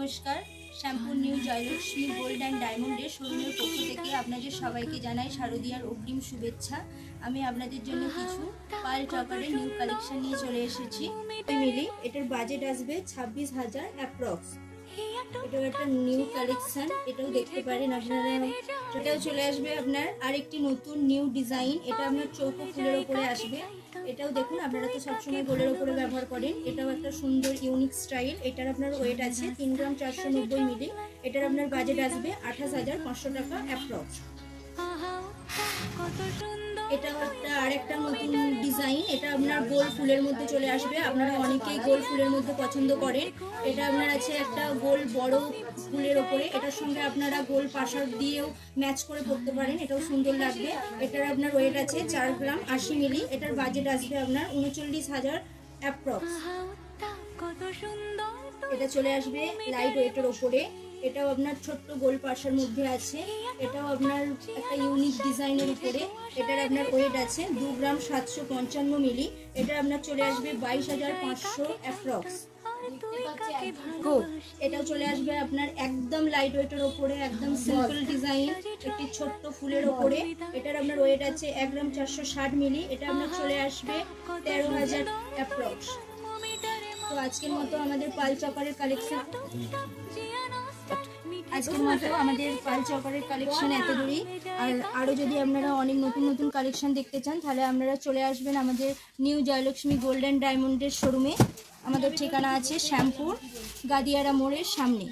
নমস্কার, Shyampur new Jayalakshmi gold and ডায়মন্ডের শোরুমের পক্ষ থেকে আপনাদের সবাইকে জানাই শারদীয়ার অগ্রিম শুভেচ্ছা। আমি আপনাদের জন্য কিছু পাল চকারের নিউ কালেকশন নিয়ে চলে এসেছি। মিলি এটার বাজেট আসবে 26,000 অ্যাপ্রক্স। এটাও একটা নিউ কালেকশন, এটাও দেখতে পারেন আপনারা। এটাও চলে আসবে আপনার আরেকটি নতুন নিউ ডিজাইন। এটা আপনার চৌকো ফুলের ওপরে আসবে। এটাও দেখুন, আপনারা তো সবসময় গোলের ওপরে ব্যবহার করেন। এটাও একটা সুন্দর ইউনিক স্টাইল। এটার আপনার ওয়েট আছে 3 গ্রাম 490 মিলি। এটার আপনার বাজেট আসবে 28,500 টাকা অ্যাপ্রক্স। এটাও একটা আরেকটা নতুন ডিজাইন। এটা আপনার গোল ফুলের মধ্যে চলে আসবে। আপনারা অনেকেই গোল ফুলের মধ্যে পছন্দ করেন। এটা আপনার আছে একটা গোল বড় ফুলের ওপরে। এটার সঙ্গে আপনারা গোল পাশার দিয়েও ম্যাচ করে পরতে পারেন, এটাও সুন্দর লাগবে। এটার আপনার ওয়েট আছে 4 গ্রাম 80 মিলি। এটার বাজেট আসবে আপনার 39,000 অ্যাপ্রক্স। এটা চলে আসবে লাইট ওয়েটের ওপরে। এটাও আপনার ছোট্ট গোল পাশার মধ্যে আছে। এটাও আপনার একটা ইউনিক ডিজাইনের উপরে। এটার আপনার ওয়েট আছে 2 গ্রাম 755 মিলি। এটা আপনার চলে আসবে 22,500 অ্যাপ্রক্স। এটাও চলে আসবে আপনার একদম লাইট ওয়েটের ওপরে, একদম সিম্পল ডিজাইন, একটি ছোট্ট ফুলের ওপরে। এটার আপনার ওয়েট আছে 1 গ্রাম 460 মিলি। এটা আপনার চলে আসবে 13,000 অ্যাপ্রক্স। তো আজকের মতো আমাদের পাল চকারের কালেকশন এত দূরই। আর আরও যদি আপনারা অনেক নতুন নতুন কালেকশন দেখতে চান, তাহলে আপনারা চলে আসবেন আমাদের নিউ জয়লক্ষ্মী গোল্ড অ্যান্ড ডায়মন্ডের শোরুমে। আমাদের ঠিকানা আছে শ্যামপুর গাদিয়ারা মোড়ের সামনে।